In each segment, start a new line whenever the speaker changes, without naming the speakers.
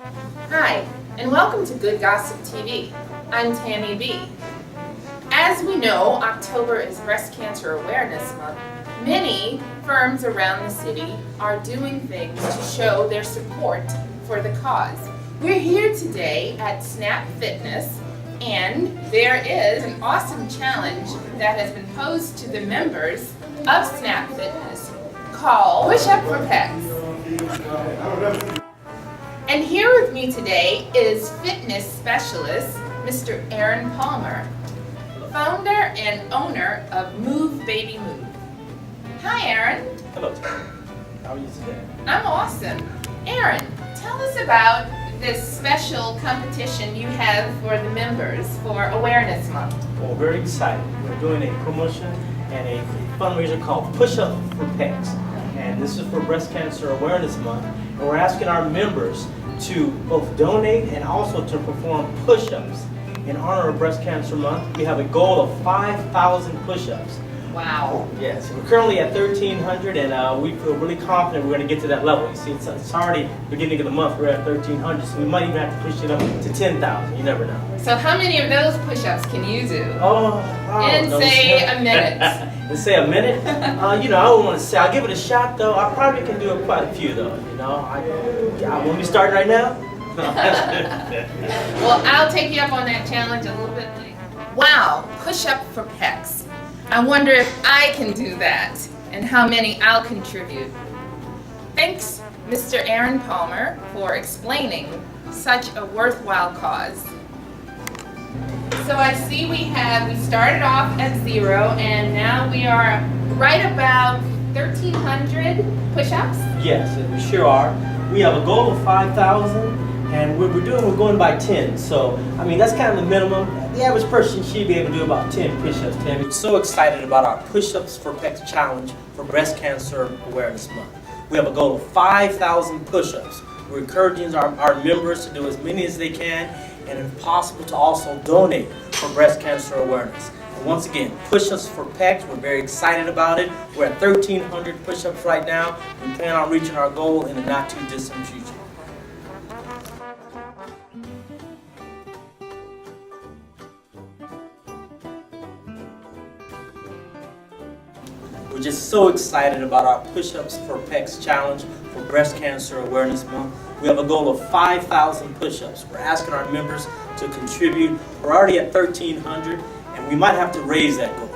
Hi, and welcome to Good Gossip TV. I'm Tammy B. As we know, October is Breast Cancer Awareness Month. Many firms around the city are doing things to show their support for the cause. We're here today at Snap Fitness, and there is an awesome challenge that has been posed to the members of Snap Fitness called Push Up for Pecs. And here with me today is fitness specialist Mr. Aaron Palmer, founder and owner of Move Baby Move. Hi, Aaron.
Hello, Terry. How are you today?
I'm awesome. Aaron, tell us about this special competition you have for the members for Awareness Month.
Well, we're very excited. We're doing a promotion and a fundraiser called Push Up for Pecs. And this is for Breast Cancer Awareness Month. And we're asking our members to both donate and also to perform push-ups. In honor of Breast Cancer Month, we have a goal of 5,000 push-ups.
Wow.
Yes, we're currently at 1,300 and we feel really confident we're going to get to that level. You see, it's already beginning of the month, we're at 1,300, so we might even have to push it up to 10,000, you never know.
So how many of those push-ups can you do?
In
say a minute.
In say a minute? I don't want to say, I'll give it a shot though. I probably can do quite a few though, I won't be starting right now.
Well, I'll take you up on that challenge a little bit later. Wow, push-up for pecs. I wonder if I can do that and how many I'll contribute. Thanks, Mr. Aaron Palmer, for explaining such a worthwhile cause. So I see we started off at 0 and now we are right about 1,300 push-ups.
Yes, we sure are. We have a goal of 5,000 and we're going by 10. So, that's kind of the minimum. The average person should be able to do about 10 push-ups. We're so excited about our Push-Ups for Pecs challenge for Breast Cancer Awareness Month. We have a goal of 5,000 push-ups. We're encouraging our members to do as many as they can, and if possible to also donate for breast cancer awareness. And once again, Push-Ups for Pecs, we're very excited about it. We're at 1,300 push-ups right now. We plan on reaching our goal in the not too distant future. We're just so excited about our Push-Ups for Pecs challenge for Breast Cancer Awareness Month. We have a goal of 5,000 push-ups. We're asking our members to contribute. We're already at 1,300 and we might have to raise that goal.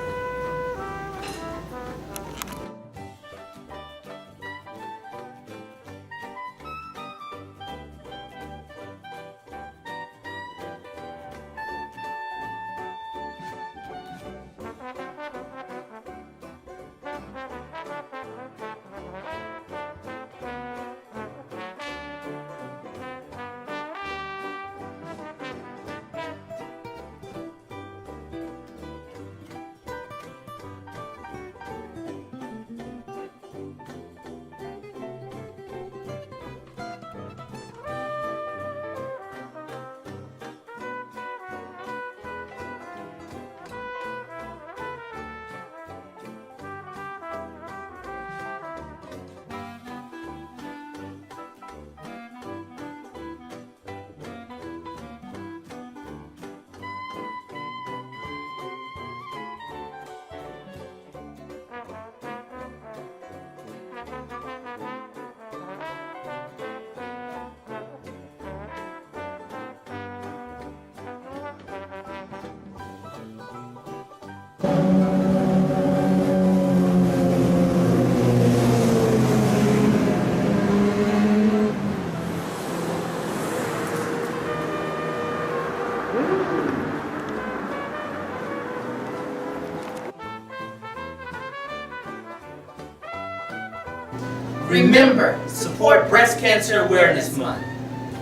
Remember, support Breast Cancer Awareness Month.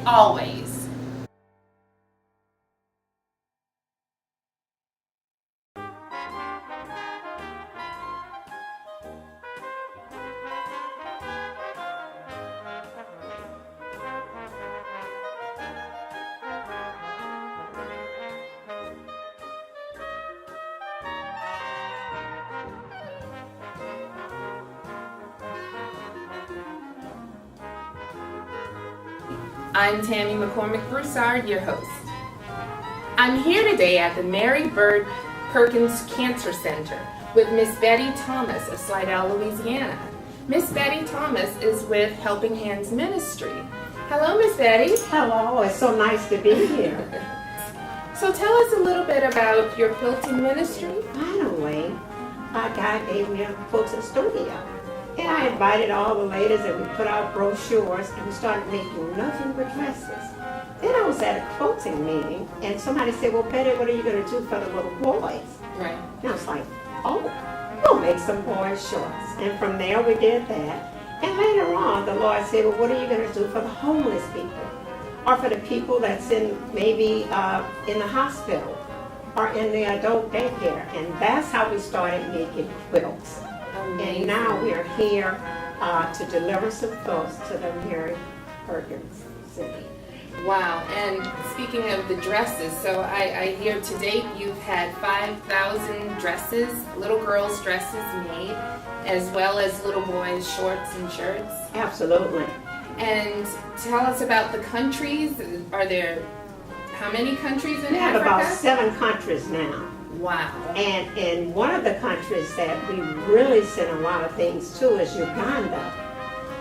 Always. I'm Tammy McCormick Broussard, your host. I'm here today at the Mary Bird Perkins Cancer Center with Miss Betty Thomas of Slidell, Louisiana. Miss Betty Thomas is with Helping Hands Ministry. Hello, Miss Betty.
Hello, it's so nice to be here.
So tell us a little bit about your quilting ministry.
Finally, a guy gave me a quilting studio. And I invited all the ladies and we put out brochures and we started making nothing but dresses. Then I was at a quilting meeting and somebody said, well, Betty, what are you going to do for the little boys?
Right.
And I was like, oh, we'll make some boys shorts. And from there we did that. And later on, the Lord said, well, what are you going to do for the homeless people? Or for the people that's in maybe in the hospital or in the adult daycare. And that's how we started making quilts.
Amazing.
And now we are here to deliver some quilts to the Mary Perkins Center.
Wow, and speaking of the dresses, so I hear to date you've had 5,000 dresses, little girls' dresses made, as well as little boys' shorts and shirts.
Absolutely.
And tell us about the countries. Are there, how many countries in
We have
Africa?
about 7 countries now.
Wow.
And in one of the countries that we really send a lot of things to is Uganda.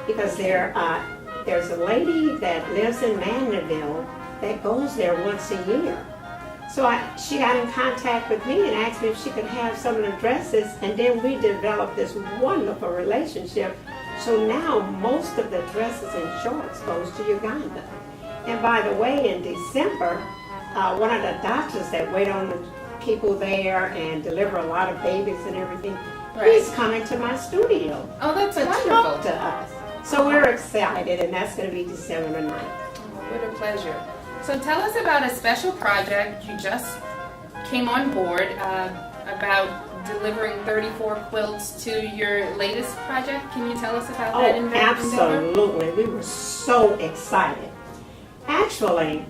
Because there's a lady that lives in Mandeville that goes there once a year. So she got in contact with me and asked me if she could have some of the dresses, and then we developed this wonderful relationship. So now most of the dresses and shorts goes to Uganda. And by the way, in December, one of the doctors that wait on the people there and deliver a lot of babies and everything, he's coming to my studio
Oh, that's
to
wonderful.
talk to us. So we're excited, and that's going to be December the 9th.
Oh, what a pleasure. So tell us about a special project you just came on board about delivering 34 quilts to your latest project. Can you tell us about that
Oh,
endeavor?
absolutely. We were so excited. Actually,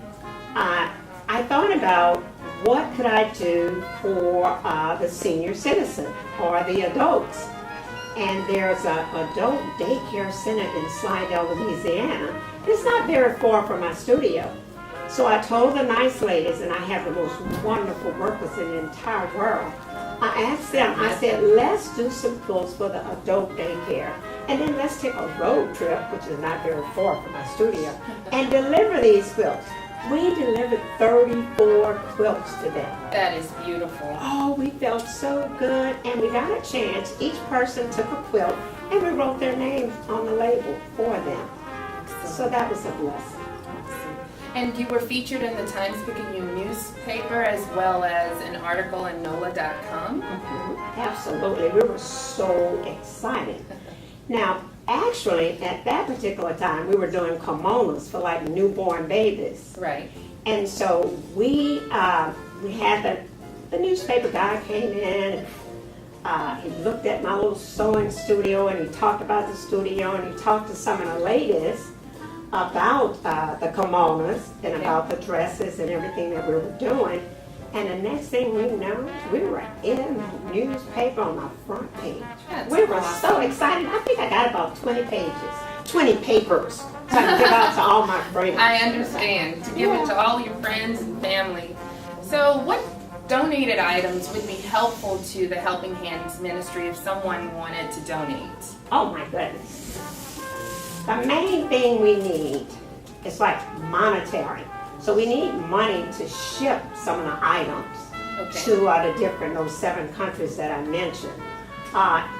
I thought about what could I do for the senior citizen or the adults. And there's an adult daycare center in Slidell, Louisiana. It's not very far from my studio. So I told the nice ladies, and I have the most wonderful workers in the entire world, I asked them, I said, let's do some quilts for the adult daycare. And then let's take a road trip, which is not very far from my studio, and deliver these quilts. We delivered 34 quilts to them.
That is beautiful.
Oh, we felt so good, and we got a chance. Each person took a quilt, and we wrote their names on the label for them. So that was a blessing.
And you were featured in the Times-Picayune newspaper as well as an article in NOLA.com.
Absolutely. We were so excited. Now, actually, at that particular time, we were doing kimonos for like newborn babies.
Right.
And so we had the newspaper guy came in, and he looked at my little sewing studio, and he talked about the studio, and he talked to some of the ladies about the kimonos and about the dresses and everything that we were doing. And the next thing we know, we were in the newspaper on the front page.
That's
We were
awesome.
so excited. I think I got about 20 pages, 20 papers, so I can give out to all my friends.
I understand. To give it to all your friends and family. So what donated items would be helpful to the Helping Hands Ministry if someone wanted to donate?
Oh my goodness. The main thing we need is like monetary. So we need money to ship some of the items to those 7 countries that I mentioned.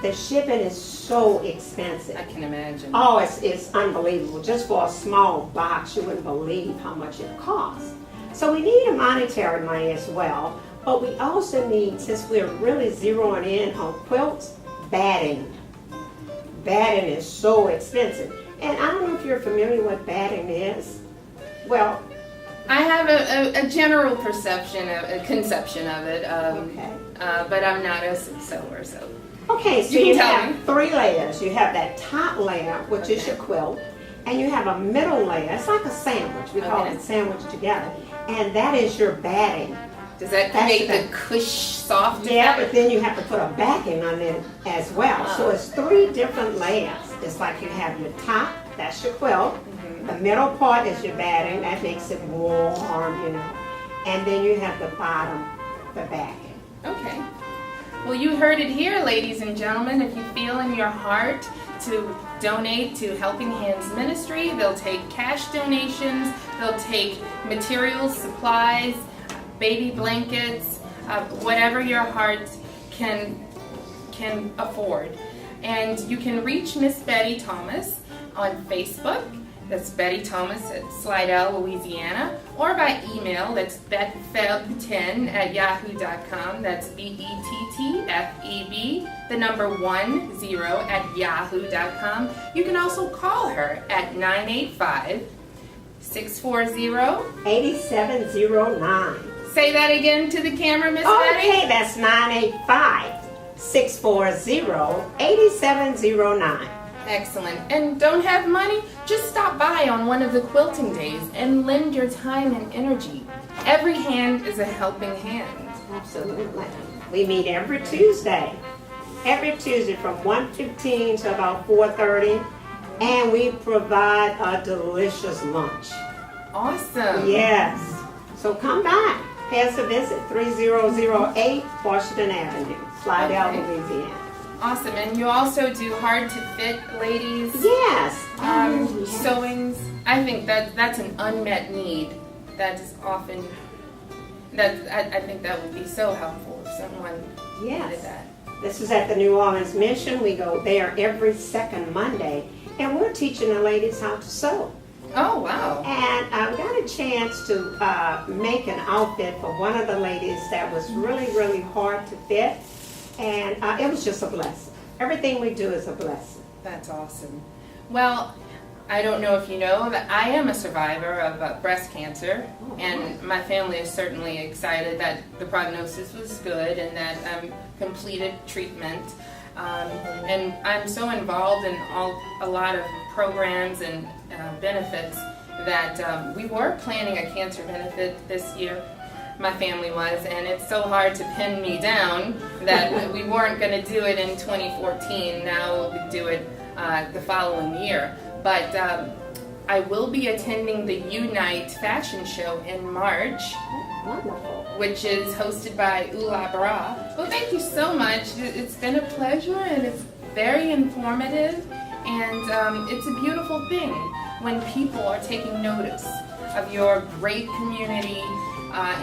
The shipping is so expensive.
I can imagine.
Oh, it's unbelievable. Just for a small box, you wouldn't believe how much it costs. So we need a monetary money as well. But we also need, since we're really zeroing in on quilts, batting. Batting is so expensive. And I don't know if you're familiar with batting is. Well,
I have a general conception of it, but I'm not a sewer, so.
okay, so
You can
you
tell
have
me.
3 layers. You have that top layer, which is your quilt, and you have a middle layer. It's like a sandwich. We call
Okay.
it sandwich together. And that is your batting.
Does that
That's
create
the-
the cush soft
Yeah,
effect?
but then you have to put a backing on it as well. So it's 3 different layers. It's like you have your top, that's your quilt. The middle part is your batting, that makes it warm, you know. And then you have the bottom, the backing.
Okay. Well, you heard it here, ladies and gentlemen. If you feel in your heart to donate to Helping Hands Ministry, they'll take cash donations, they'll take materials, supplies, baby blankets, whatever your heart can afford. And you can reach Miss Betty Thomas on Facebook. That's Betty Thomas at Slidell, Louisiana, or by email. That's bettfeb10@yahoo.com. That's BETTFEB, the number 10@yahoo.com. You can also call her at 985-640.
8709.
Say that again to the camera, Miss Betty.
Okay, that's 985-640-8709.
Excellent. And don't have money? Just stop by on one of the quilting days and lend your time and energy. Every hand is a helping hand.
Absolutely. We meet every Tuesday. Every Tuesday from 1:15 to about 4:30. And we provide a delicious lunch.
Awesome.
Yes. So come by. Pay us a visit. 3008 Washington Avenue, Slidell,
Okay.
Louisiana.
Awesome. And you also do hard to fit, ladies.
Yes. Yes.
Sewings. I think that's an unmet need. That is often I think that would be so helpful if someone
Yes.
did that.
This is at the New Orleans Mission. We go there every second Monday, and we're teaching the ladies how to sew.
Oh, wow.
And I got a chance to make an outfit for one of the ladies that was really, really hard to fit, and it was just a blessing. Everything we do is a blessing.
That's awesome. Well, I don't know if you know that I am a survivor of breast cancer, and my family is certainly excited that the prognosis was good and that completed treatment. And I'm so involved in a lot of programs and benefits that we were planning a cancer benefit this year. My family was, and it's so hard to pin me down that we weren't going to do it in 2014. Now we'll do it the following year. But I will be attending the Unite fashion show in March,
Wonderful.
which is hosted by Ula Bra. Well, thank you so much. It's been a pleasure, and it's very informative, and it's a beautiful thing when people are taking notice of your great community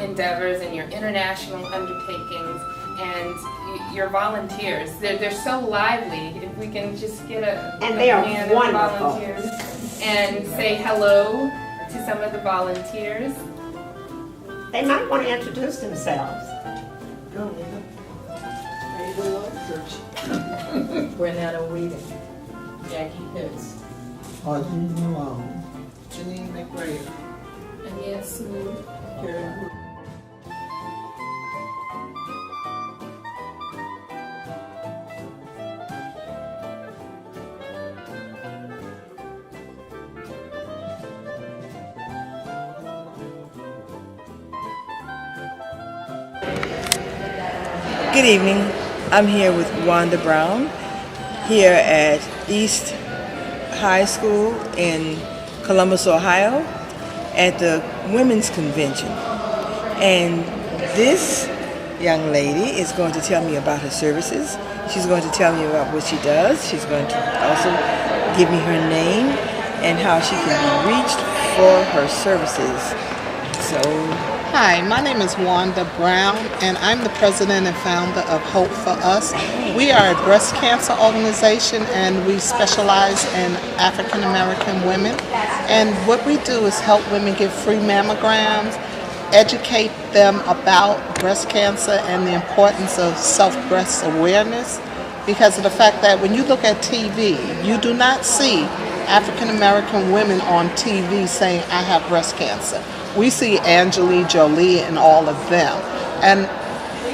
endeavors and your international undertakings and your volunteers. They're so lively. If we can just get
And they are
hand of
wonderful.
volunteers and say hello to some of the volunteers.
They might want to introduce themselves.
Go, Nina. How you doing, church?
Renata Weeding, Jackie Pitts,
Audrey Malone. Janine McRae.
and yes, Karen Wood.
Good evening. I'm here with Wanda Brown here at East High School in Columbus, Ohio at the Women's Convention. And this young lady is going to tell me about her services. She's going to tell me about what she does. She's going to also give me her name and how she can be reached for her services. So
Hi, my name is Wanda Brown, and I'm the president and founder of Hope for Us. We are a breast cancer organization, and we specialize in African American women. And what we do is help women get free mammograms, educate them about breast cancer and the importance of self-breast awareness, because of the fact that when you look at TV, you do not see African American women on TV saying, I have breast cancer. We see Angelina Jolie and all of them. And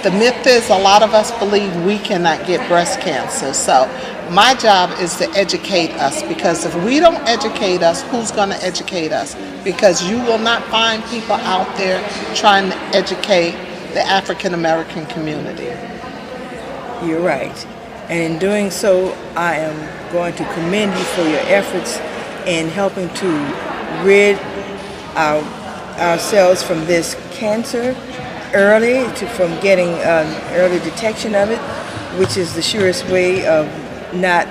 the myth is a lot of us believe we cannot get breast cancer. So my job is to educate us, because if we don't educate us, who's going to educate us? Because you will not find people out there trying to educate the African American community.
you're right. And in doing so, I am going to commend you for your efforts in helping to rid ourselves from this cancer early, from getting early detection of it, which is the surest way of not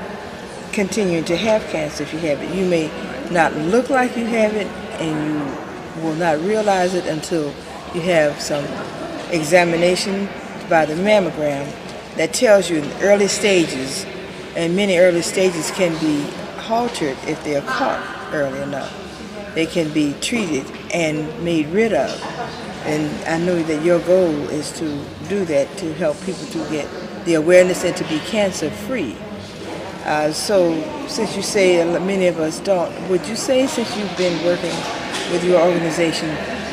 continuing to have cancer if you have it. You may not look like you have it, and you will not realize it until you have some examination by the mammogram that tells you in early stages, and many early stages can be halted if they are caught early enough. They can be treated and made rid of. And I know that your goal is to do that, to help people to get the awareness and to be cancer free. So since you say many of us don't, would you say, since you've been working with your organization,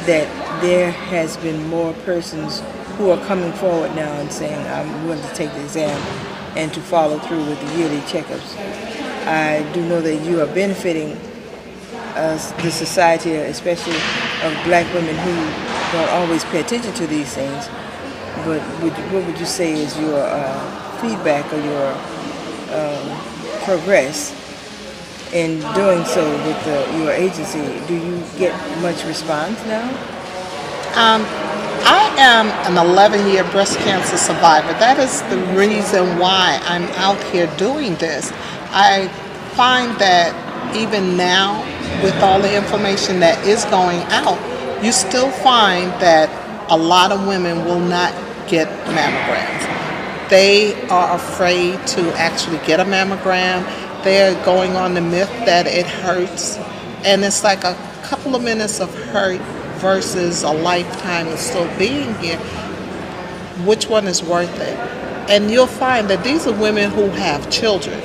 that there has been more persons who are coming forward now and saying, I'm willing to take the exam and to follow through with the yearly checkups? I do know that you are benefiting the society, especially of black women who don't always pay attention to these things. But what would you say is your feedback or your progress in doing so with your agency? Do you get much response now?
I am an 11-year breast cancer survivor. That is the reason why I'm out here doing this. I find that even now, with all the information that is going out, you still find that a lot of women will not get mammograms. They are afraid to actually get a mammogram. They're going on the myth that it hurts, and it's like a couple of minutes of hurt versus a lifetime of still being here. Which one is worth it? And you'll find that these are women who have children.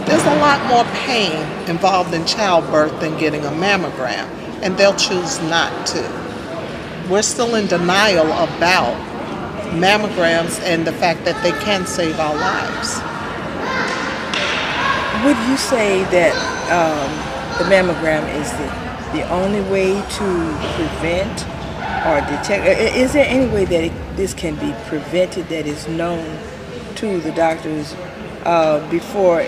There's a lot more pain involved in childbirth than getting a mammogram, and they'll choose not to. We're still in denial about mammograms and the fact that they can save our lives.
Would you say that the mammogram is the only way to prevent or detect? Is there any way that this can be prevented, that is known to the doctors before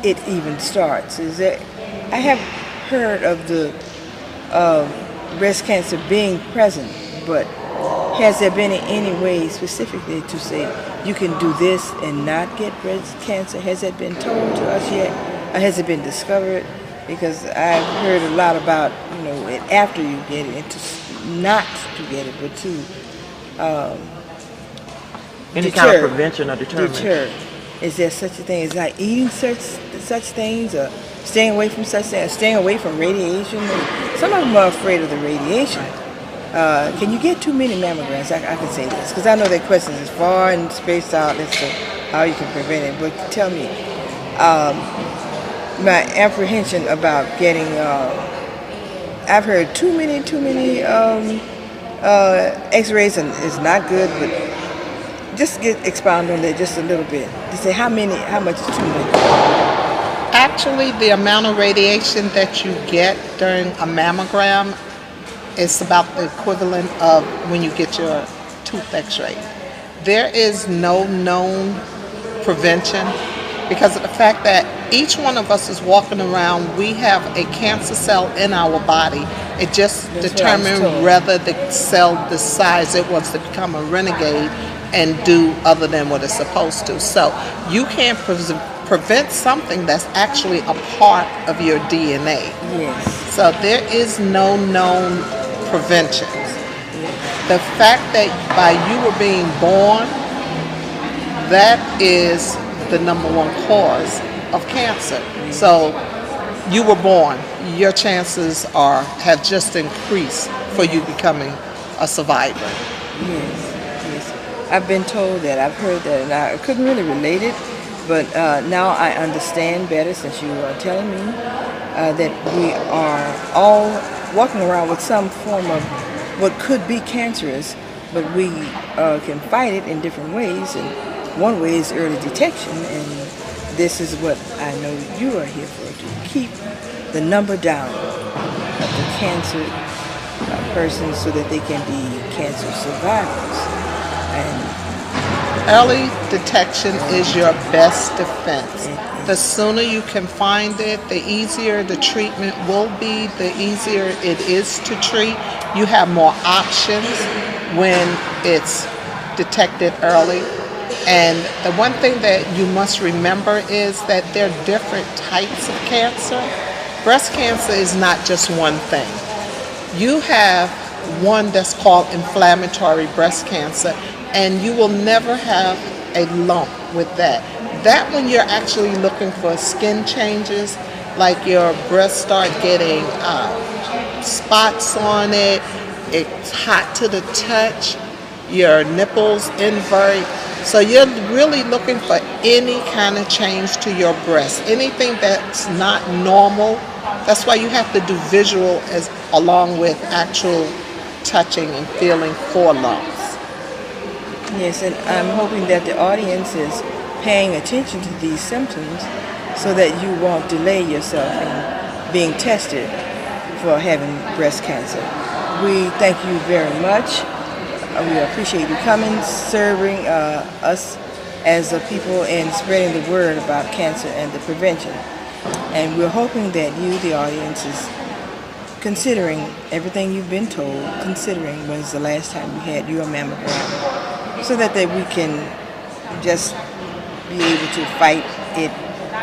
it even starts? Is there? I have heard of the breast cancer being present, but has there been any way specifically to say you can do this and not get breast cancer? Has that been told to us yet? Or has it been discovered? Because I've heard a lot about, it after you get it, and to not to get it, but to
Any kind of prevention or deterrent.
deter. Is there such a thing as like eating such things, or staying away from such things, or staying away from radiation? Some of them are afraid of the radiation. Can you get too many mammograms? I can say this, because I know that question is far and spaced out as to how you can prevent it. But tell me, my apprehension about getting, I've heard too many x-rays is not good, but just expound on that just a little bit. To say how much is too much?
Actually, the amount of radiation that you get during a mammogram is about the equivalent of when you get your tooth x-ray. There is no known prevention because of the fact that each one of us is walking around, we have a cancer cell in our body. It just determined whether the cell decides it wants to become a renegade and do other than what it's supposed to. So you can't prevent something that's actually a part of your DNA.
Yes.
So there is no known prevention. The fact that by you were being born, that is the number one cause of cancer. So you were born, your chances have just increased for you becoming a survivor.
Yes. I've been told that, I've heard that, and I couldn't really relate it, but now I understand better since you are telling me that we are all walking around with some form of what could be cancerous, but we can fight it in different ways, and one way is early detection, and this is what I know you are here for, to keep the number down of the cancer persons so that they can be cancer survivors. And
early detection is your best defense. the sooner you can find it, the easier the treatment will be, the easier it is to treat. You have more options when it's detected early. And the one thing that you must remember is that there are different types of cancer. Breast cancer is not just one thing. You have one that's called inflammatory breast cancer, and you will never have a lump with that. That one you're actually looking for skin changes, like your breasts start getting spots on it, it's hot to the touch, your nipples invert. So you're really looking for any kind of change to your breast, anything that's not normal. That's why you have to do visual along with actual touching and feeling for lumps.
Yes, and I'm hoping that the audience is paying attention to these symptoms so that you won't delay yourself in being tested for having breast cancer. We thank you very much. We appreciate you coming, serving us as a people and spreading the word about cancer and the prevention. And we're hoping that you, the audience, is considering everything you've been told, considering when's the last time you had your mammogram, so that we can just be able to fight it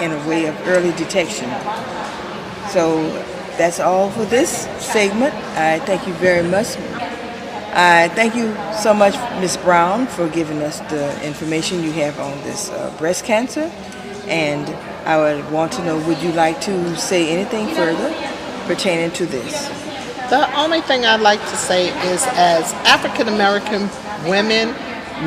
in a way of early detection. So that's all for this segment. I thank you very much. I thank you so much, Ms. Brown, for giving us the information you have on this breast cancer. And I would want to know, would you like to say anything further pertaining to this?
The only thing I'd like to say is, as African American women,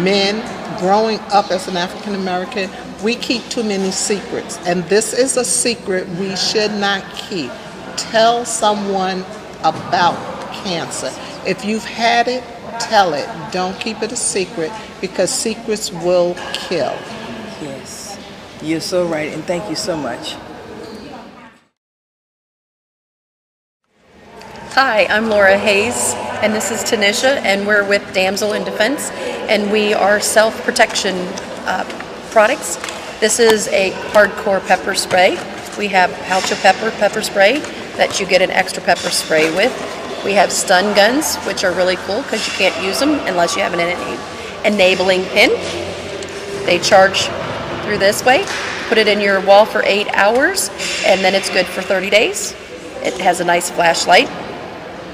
men, growing up as an African American, we keep too many secrets. And this is a secret we should not keep. Tell someone about cancer. If you've had it, tell it. Don't keep it a secret, because secrets will kill.
Yes, you're so right, and thank you so much.
Hi, I'm Laura Hayes, and this is Tanisha, and we're with Damsel in Defense, and we are self-protection products. This is a hardcore pepper spray. We have Palcho pepper spray that you get an extra pepper spray with. We have stun guns, which are really cool because you can't use them unless you have an enabling pin. They charge through this way. Put it in your wall for 8 hours, and then it's good for 30 days. It has a nice flashlight,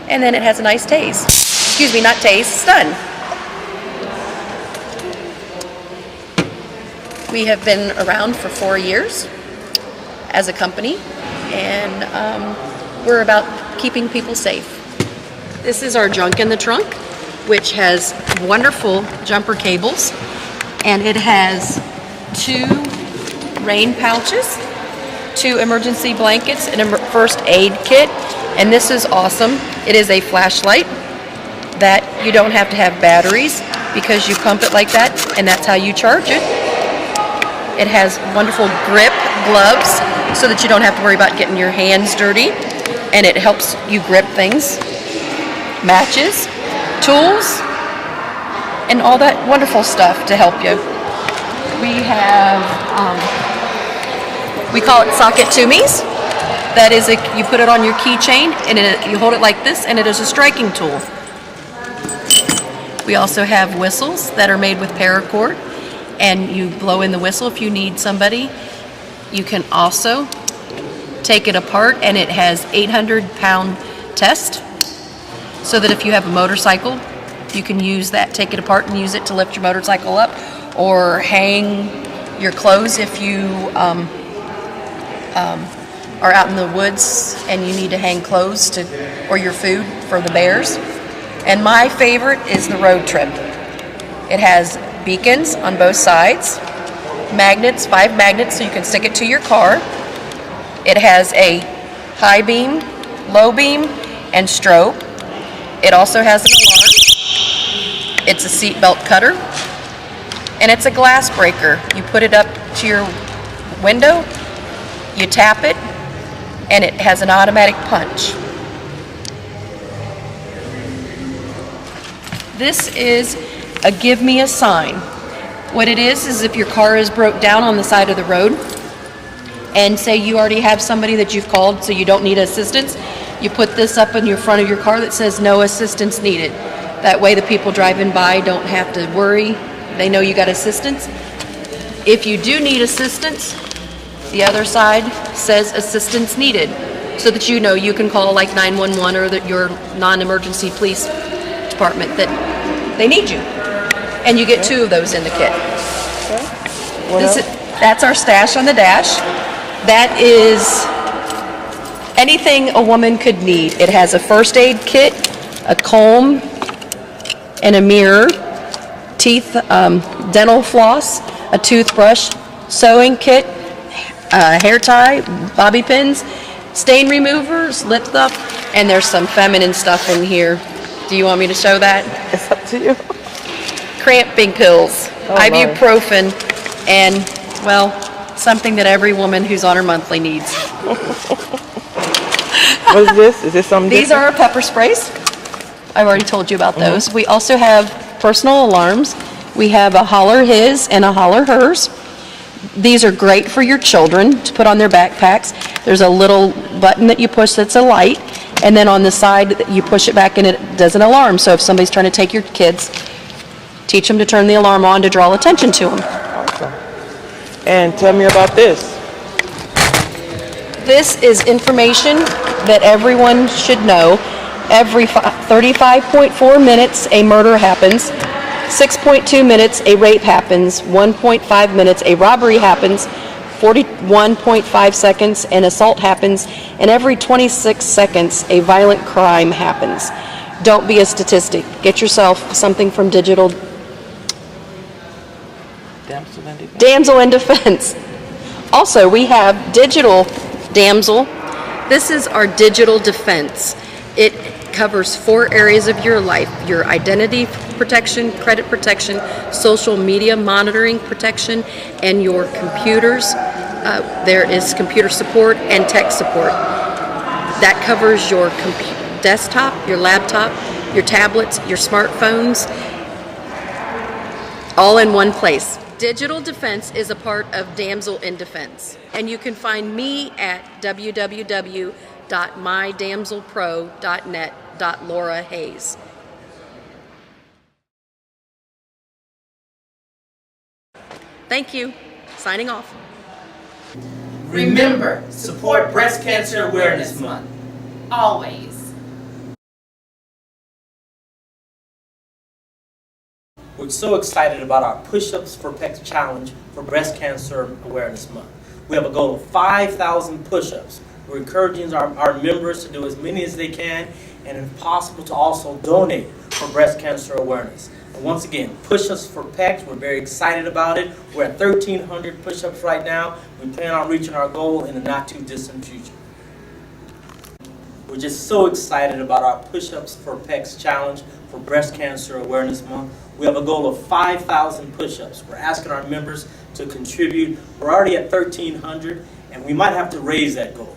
and then it has a nice tase. Excuse me, not tase, stun. We have been around for 4 years as a company, and we're about keeping people safe. This is our junk in the trunk, which has wonderful jumper cables, and it has 2 rain pouches, 2 emergency blankets, and a first aid kit, and this is awesome. It is a flashlight that you don't have to have batteries because you pump it like that, and that's how you charge it. It has wonderful grip gloves so that you don't have to worry about getting your hands dirty, and it helps you grip things. Matches, tools, and all that wonderful stuff to help you. We have, we call it socket tumies. That is, you put it on your keychain and you hold it like this, and it is a striking tool. We also have whistles that are made with paracord, and you blow in the whistle if you need somebody. You can also take it apart, and it has 800-pound test, so that if you have a motorcycle, you can use that, take it apart and use it to lift your motorcycle up, or hang your clothes if you are out in the woods and you need to hang clothes or your food for the bears. And my favorite is the road trip. It has beacons on both sides, magnets, 5 magnets so you can stick it to your car. It has a high beam, low beam, and strobe. It also has an alarm. It's a seat belt cutter, and it's a glass breaker. You put it up to your window, you tap it, and it has an automatic punch. This is a give me a sign. What it is if your car is broke down on the side of the road, and say you already have somebody that you've called so you don't need assistance, you put this up in your front of your car that says no assistance needed. That way the people driving by don't have to worry. They know you got assistance. If you do need assistance, the other side says assistance needed, so that you know you can call like 911 or your non-emergency police department that they need you. And you get 2 of those in the kit. That's our stash on the dash. That is anything a woman could need. It has a first aid kit, a comb, and a mirror, teeth, dental floss, a toothbrush, sewing kit, hair tie, bobby pins, stain removers, lip stuff, and there's some feminine stuff in here. Do you want me to show that?
It's up to you.
Cramping pills,
Oh,
ibuprofen, and, well, something that every woman who's on her monthly needs.
What is this? Is this something
These are our pepper sprays. I've already told you about those. We also have personal alarms. We have a holler his and a holler hers. These are great for your children to put on their backpacks. There's a little button that you push that's a light, and then on the side you push it back and it does an alarm. So if somebody's trying to take your kids, teach them to turn the alarm on to draw attention to them.
Awesome. And tell me about this.
This is information that everyone should know. Every 35.4 minutes a murder happens, 6.2 minutes a rape happens, 1.5 minutes a robbery happens, 41.5 seconds an assault happens, and every 26 seconds a violent crime happens. Don't be a statistic. Get yourself something from Digital Damsel in Defense. Also, we have Digital Damsel. This is our digital defense. It covers 4 areas of your life: your identity protection, credit protection, social media monitoring protection, and your computers. There is computer support and tech support. That covers your desktop, your laptop, your tablets, your smartphones, all in one place. Digital Defense is a part of Damsel in Defense, and you can find me at www.mydamselpro.net.Laura Hayes. Thank you. Signing off.
Remember, support Breast Cancer Awareness Month.
Always.
We're so excited about our Push-Ups for Pecs Challenge for Breast Cancer Awareness Month. We have a goal of 5,000 push-ups. We're encouraging our members to do as many as they can, and if possible to also donate for breast cancer awareness. And once again, Push-Ups for Pecs, we're very excited about it. We're at 1,300 push-ups right now. We plan on reaching our goal in the not too distant future. We're just so excited about our Push-Ups for Pecs Challenge for Breast Cancer Awareness Month. We have a goal of 5,000 push-ups. We're asking our members to contribute. We're already at 1,300, and we might have to raise that goal.